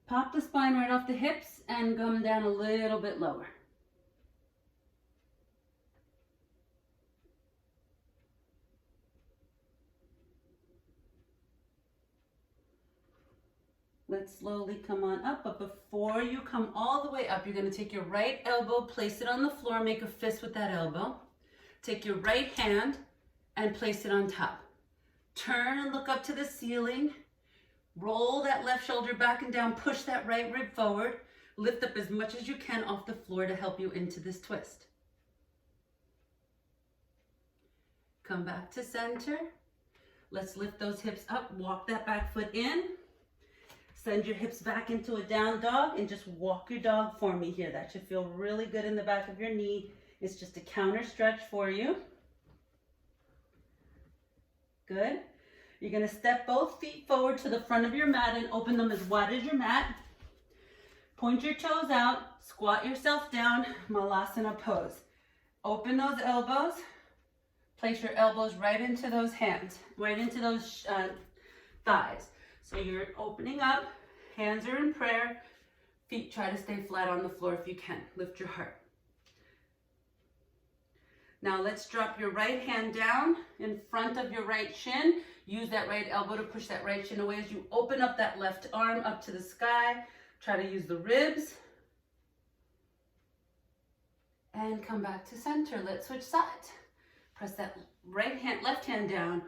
Pop the spine right off the hips and come down a little bit lower. Let's slowly come on up, but before you come all the way up, you're going to take your right elbow, place it on the floor, make a fist with that elbow. Take your right hand and place it on top. Turn and look up to the ceiling. Roll that left shoulder back and down, push that right rib forward. Lift up as much as you can off the floor to help you into this twist. Come back to center. Let's lift those hips up, walk that back foot in. Send your hips back into a down dog and just walk your dog for me here. That should feel really good in the back of your knee. It's just a counter stretch for you. Good. You're going to step both feet forward to the front of your mat and open them as wide as your mat. Point your toes out, squat yourself down, Malasana pose. Open those elbows. Place your elbows right into those hands, right into those thighs. So you're opening up, hands are in prayer, feet try to stay flat on the floor if you can. Lift your heart. Now let's drop your right hand down in front of your right shin. Use that right elbow to push that right shin away as you open up that left arm up to the sky. Try to use the ribs. And come back to center. Let's switch sides. Press that left hand down.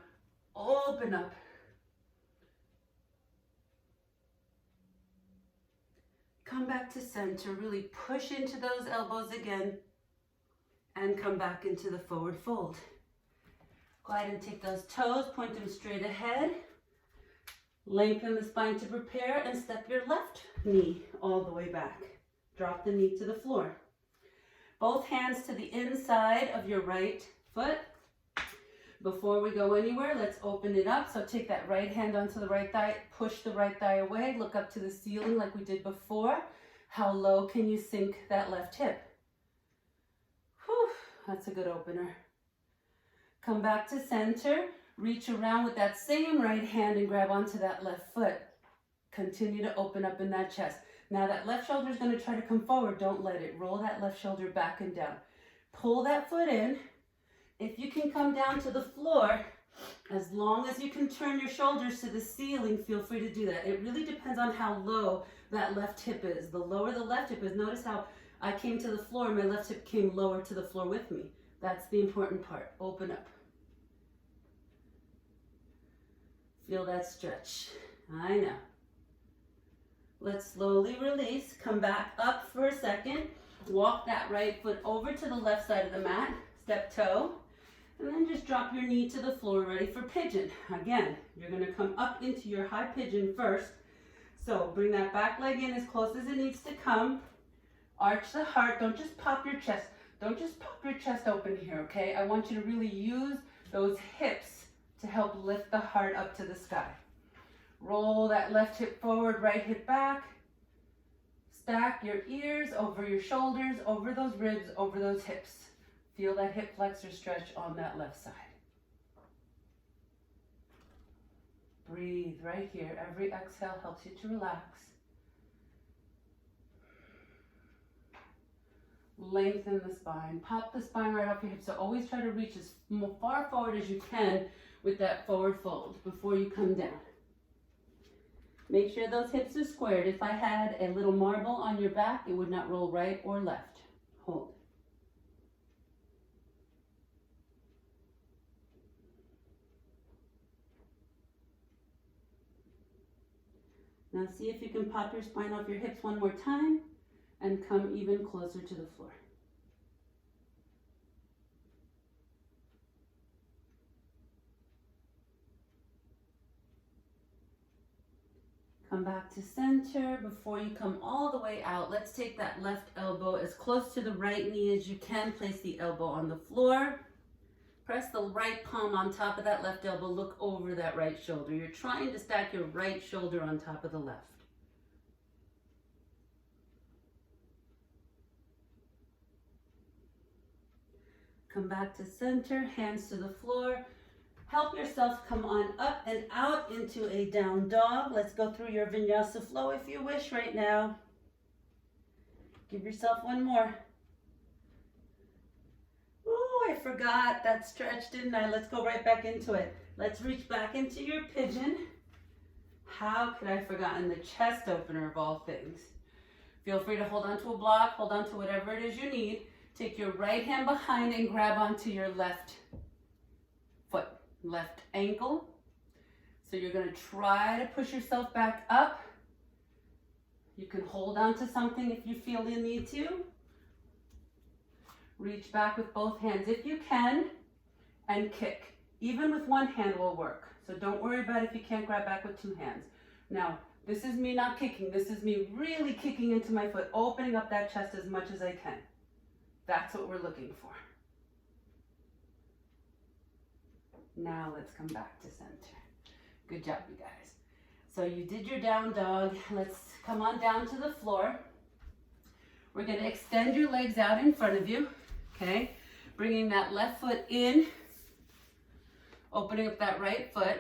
Open up. Come back to center. Really push into those elbows again. And come back into the forward fold. Go ahead and take those toes, point them straight ahead. Lengthen the spine to prepare and step your left knee all the way back. Drop the knee to the floor. Both hands to the inside of your right foot. Before we go anywhere, let's open it up. So take that right hand onto the right thigh, push the right thigh away, look up to the ceiling like we did before. How low can you sink that left hip? Whew, that's a good opener. Come back to center, reach around with that same right hand and grab onto that left foot. Continue to open up in that chest. Now that left shoulder is going to try to come forward. Don't let it. Roll that left shoulder back and down. Pull that foot in. If you can come down to the floor, as long as you can turn your shoulders to the ceiling, feel free to do that. It really depends on how low that left hip is. The lower the left hip is, notice how I came to the floor, my left hip came lower to the floor with me. That's the important part. Open up. Feel that stretch. I know. Let's slowly release. Come back up for a second. Walk that right foot over to the left side of the mat. Step toe. And then just drop your knee to the floor, ready for pigeon. Again, you're going to come up into your high pigeon first. So bring that back leg in as close as it needs to come. Arch the heart. Don't just pop your chest. Don't just pop your chest open here, okay? I want you to really use those hips to help lift the heart up to the sky. Roll that left hip forward, right hip back. Stack your ears over your shoulders, over those ribs, over those hips. Feel that hip flexor stretch on that left side. Breathe right here. Every exhale helps you to relax. lengthen the spine. Pop the spine right off your hips. So always try to reach as far forward as you can with that forward fold before you come down. Make sure those hips are squared. If I had a little marble on your back, it would not roll right or left. Hold. Now see if you can pop your spine off your hips one more time and come even closer to the floor. Come back to center. Before you come all the way out, let's take that left elbow as close to the right knee as you can. Place the elbow on the floor. Press the right palm on top of that left elbow. Look over that right shoulder. You're trying to stack your right shoulder on top of the left. Come back to center, hands to the floor. Help yourself come on up and out into a down dog. Let's go through your vinyasa flow if you wish right now. Give yourself one more. Oh, I forgot that stretch, didn't I? Let's go right back into it. Let's reach back into your pigeon. How could I have forgotten the chest opener of all things? Feel free to hold on to a block, hold on to whatever it is you need. Take your right hand behind and grab onto your left foot, left ankle. So you're going to try to push yourself back up. You can hold on to something if you feel you need to. Reach back with both hands if you can and kick. Even with one hand will work. So don't worry about if you can't grab back with two hands. Now, this is me not kicking. This is me really kicking into my foot, opening up that chest as much as I can. That's what we're looking for. Now let's come back to center. Good job, you guys. So you did your down dog. Let's come on down to the floor. We're going to extend your legs out in front of you, okay? Bringing that left foot in, opening up that right foot.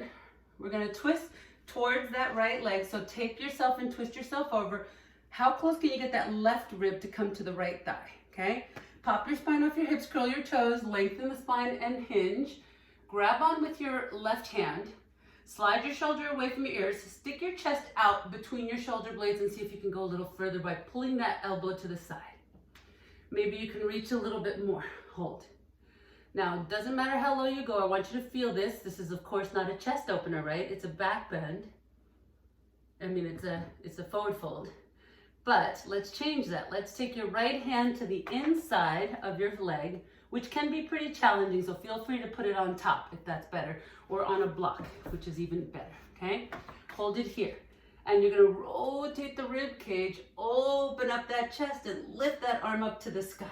We're going to twist towards that right leg. So take yourself and twist yourself over. How close can you get that left rib to come to the right thigh, okay? Pop your spine off your hips, curl your toes, lengthen the spine and hinge. Grab on with your left hand. Slide your shoulder away from your ears. Stick your chest out between your shoulder blades and see if you can go a little further by pulling that elbow to the side. Maybe you can reach a little bit more. Hold. Now, it doesn't matter how low you go. I want you to feel this. This is, of course, not a chest opener, right? It's a back bend. I mean, it's a forward fold. But let's change that. Let's take your right hand to the inside of your leg, which can be pretty challenging, so feel free to put it on top if that's better, or on a block, which is even better, okay? Hold it here. And you're gonna rotate the rib cage, open up that chest, and lift that arm up to the sky.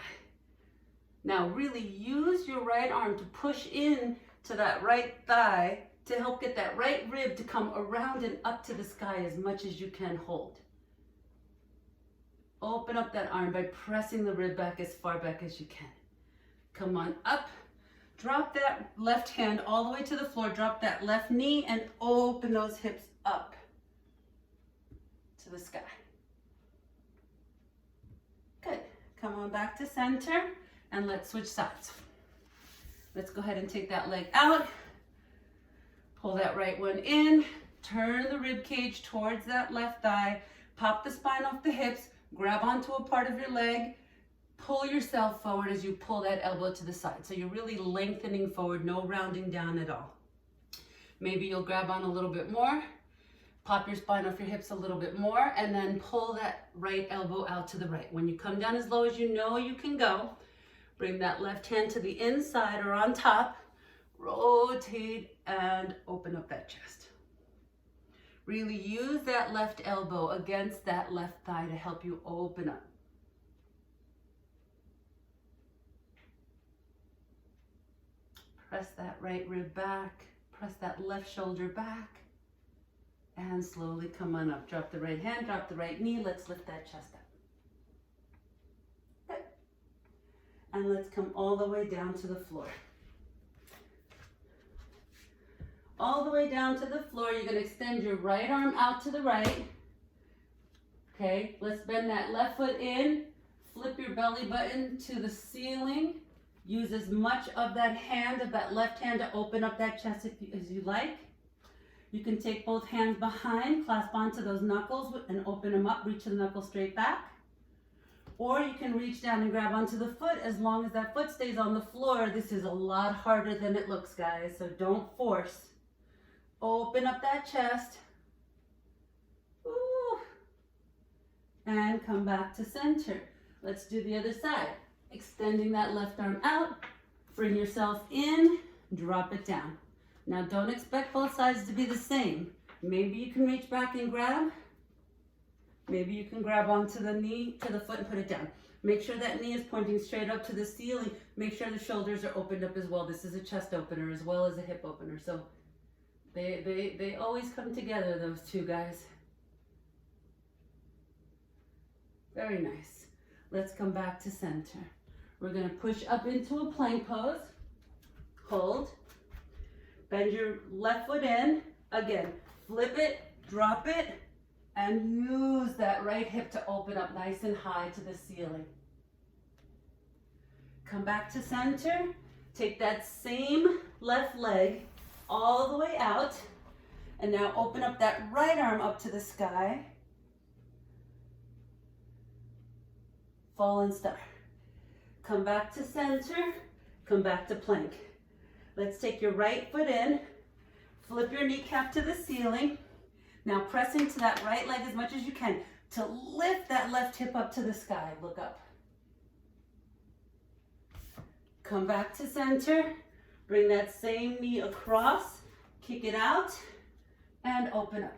Now really use your right arm to push in to that right thigh to help get that right rib to come around and up to the sky as much as you can. Hold. Open up that arm by pressing the rib back as far back as you can. Come on up. Drop that left hand all the way to the floor. Drop that left knee and open those hips up to the sky. Good. Come on back to center and let's switch sides. Let's go ahead and take that leg out. Pull that right one in. Turn the rib cage towards that left thigh. Pop the spine off the hips. Grab onto a part of your leg. Pull yourself forward as you pull that elbow to the side. So you're really lengthening forward, no rounding down at all. Maybe you'll grab on a little bit more. Pop your spine off your hips a little bit more and then pull that right elbow out to the right. When you come down as low as you know you can go, bring that left hand to the inside or on top. Rotate and open up that chest. Really use that left elbow against that left thigh to help you open up. Press that right rib back, press that left shoulder back, and slowly come on up. Drop the right hand, drop the right knee. Let's lift that chest up. Good. And let's come all the way down to the floor. All the way down to the floor, you're going to extend your right arm out to the right. Okay, let's bend that left foot in, Flip your belly button to the ceiling. Use as much of that hand, of that left hand, to open up that chest as you like. You can take both hands behind, clasp onto those knuckles and open them up, reach the knuckles straight back. Or you can reach down and grab onto the foot. As long as that foot stays on the floor, this is a lot harder than it looks, guys, so don't force. Open up that chest. Ooh. And come back to center. Let's do the other side. Extending that left arm out, bring yourself in, drop it down. Now don't expect both sides to be the same. Maybe you can reach back and grab. Maybe you can grab onto the knee, to the foot, and put it down. Make sure that knee is pointing straight up to the ceiling. Make sure the shoulders are opened up as well. This is a chest opener as well as a hip opener. So they always come together, those two guys. Very nice. Let's come back to center. We're gonna push up into a plank pose. Hold. Bend your left foot in. Again, flip it, drop it, and use that right hip to open up nice and high to the ceiling. Come back to center. Take that same left leg all the way out. And now open up that right arm up to the sky. Fallen star. Come back to center, come back to plank. Let's take your right foot in, flip your kneecap to the ceiling. Now press into that right leg as much as you can to lift that left hip up to the sky. Look up. Come back to center, bring that same knee across, kick it out, and open up.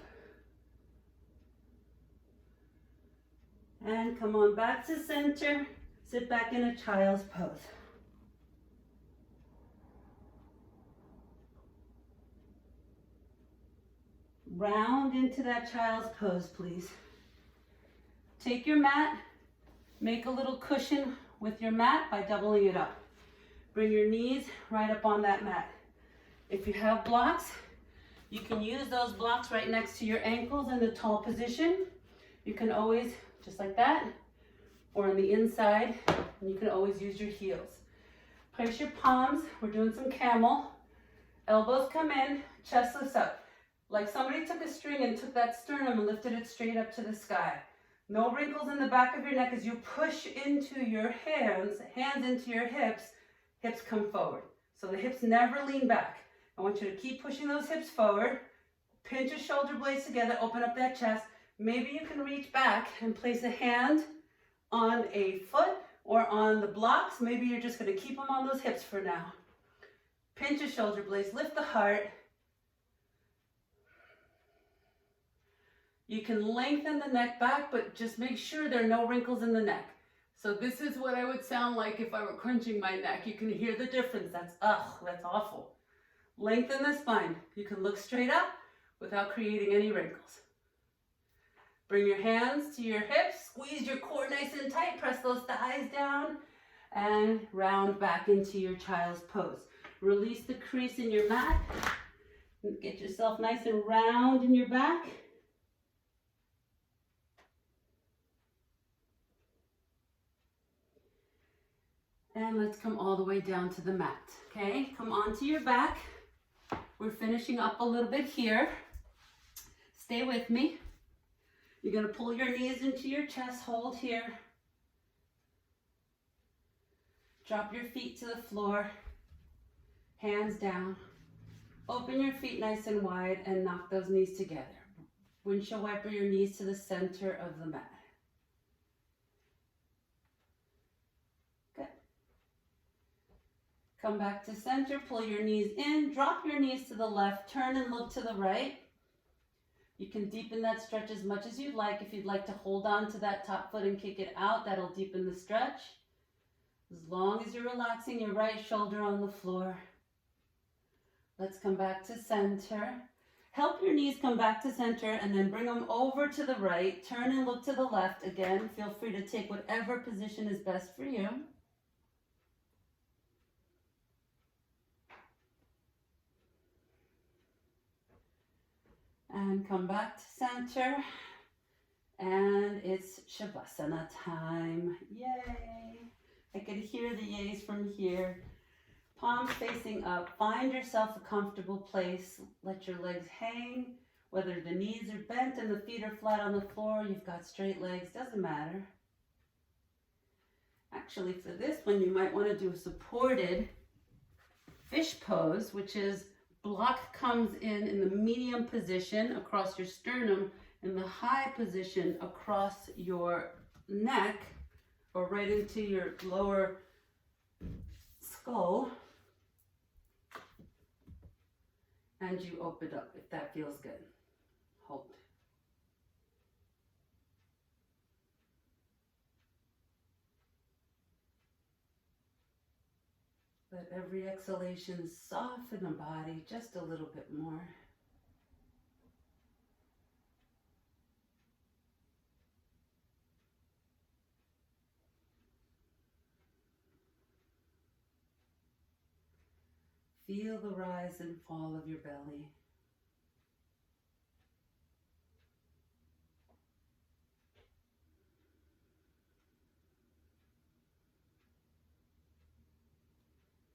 And come on back to center. Sit back in a child's pose. Round into that child's pose, please. Take your mat, make a little cushion with your mat by doubling it up. Bring your knees right up on that mat. If you have blocks, you can use those blocks right next to your ankles in the tall position. You can always, just like that, or on the inside, and you can always use your heels. Place your palms, we're doing some camel. Elbows come in, chest lifts up. Like somebody took a string and took that sternum and lifted it straight up to the sky. No wrinkles in the back of your neck as you push into your hands into your hips, hips come forward. So the hips never lean back. I want you to keep pushing those hips forward. Pinch your shoulder blades together, open up that chest. Maybe you can reach back and place a hand on a foot or on the blocks. Maybe you're just going to keep them on those hips for now. Pinch your shoulder blades, lift the heart. You can lengthen the neck back, but just make sure there are no wrinkles in the neck. So this is what I would sound like if I were crunching my neck. You can hear the difference. That's awful. Lengthen the spine. You can look straight up without creating any wrinkles. Bring your hands to your hips, squeeze your core nice and tight, press those thighs down, and round back into your child's pose. Release the crease in your mat. Get yourself nice and round in your back. And let's come all the way down to the mat, okay? Come onto your back. We're finishing up a little bit here. Stay with me. You're going to pull your knees into your chest, hold here. Drop your feet to the floor, hands down. Open your feet nice and wide and knock those knees together. Windshield wiper your knees to the center of the mat. Good. Come back to center, pull your knees in, drop your knees to the left, turn and look to the right. You can deepen that stretch as much as you'd like. If you'd like to hold on to that top foot and kick it out, that'll deepen the stretch. As long as you're relaxing your right shoulder on the floor. Let's come back to center. Help your knees come back to center and then bring them over to the right. Turn and look to the left. Again, feel free to take whatever position is best for you. And come back to center And it's Shavasana time. Yay! I could hear the yays from here. Palms facing up. Find yourself a comfortable place. Let your legs hang. Whether the knees are bent and the feet are flat on the floor, you've got straight legs, doesn't matter. Actually, for this one, you might want to do a supported fish pose, which is block comes in the medium position across your sternum, in the high position across your neck, or right into your lower skull. And you open up if that feels good. Hold. Let every exhalation soften the body just a little bit more. Feel the rise and fall of your belly.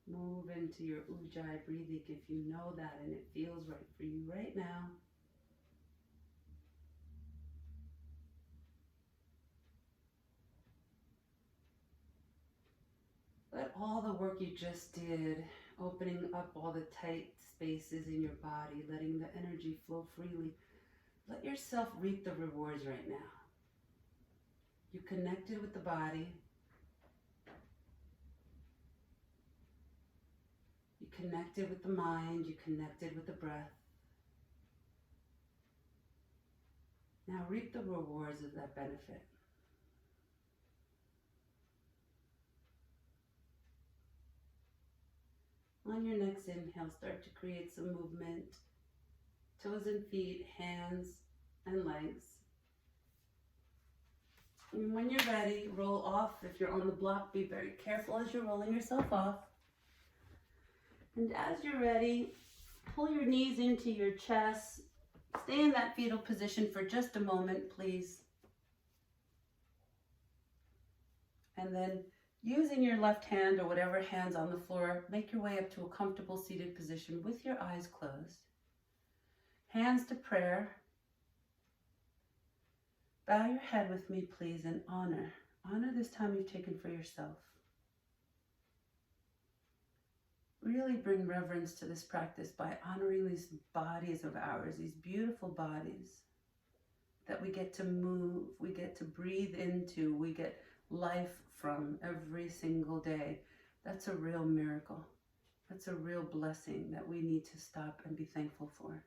Move into your Ujjayi breathing if you know that and it feels right for you right now. Let all the work you just did, opening up all the tight spaces in your body, letting the energy flow freely, let yourself reap the rewards right now. You connected with the body. You connected with the mind. You connected with the breath. Now reap the rewards of that benefit. On your next inhale, start to create some movement. Toes and feet, hands and legs. And when you're ready, roll off. If you're on the block, be very careful as you're rolling yourself off. And as you're ready, pull your knees into your chest. Stay in that fetal position for just a moment, please. And then using your left hand or whatever hand's on the floor, make your way up to a comfortable seated position with your eyes closed. Hands to prayer. Bow your head with me, please, and honor this time you've taken for yourself. Really bring reverence to this practice by honoring these bodies of ours, these beautiful bodies that we get to move, we get to breathe into, we get life from every single day. That's a real miracle. That's a real blessing that we need to stop and be thankful for.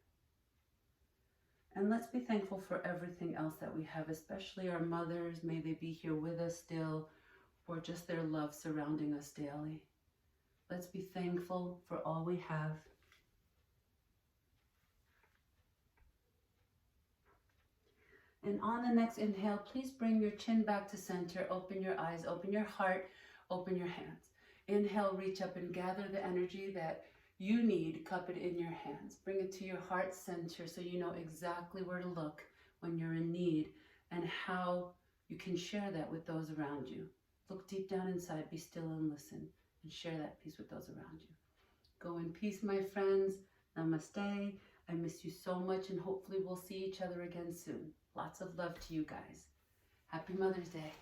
And let's be thankful for everything else that we have, especially our mothers. May they be here with us still, or just their love surrounding us daily. Let's be thankful for all we have. And on the next inhale, please bring your chin back to center. Open your eyes, open your heart, open your hands. Inhale, reach up and gather the energy that you need. Cup it in your hands. Bring it to your heart center so you know exactly where to look when you're in need and how you can share that with those around you. Look deep down inside, be still and listen, and share that peace with those around you. Go in peace, my friends. Namaste. I miss you so much, and hopefully we'll see each other again soon. Lots of love to you guys. Happy Mother's Day.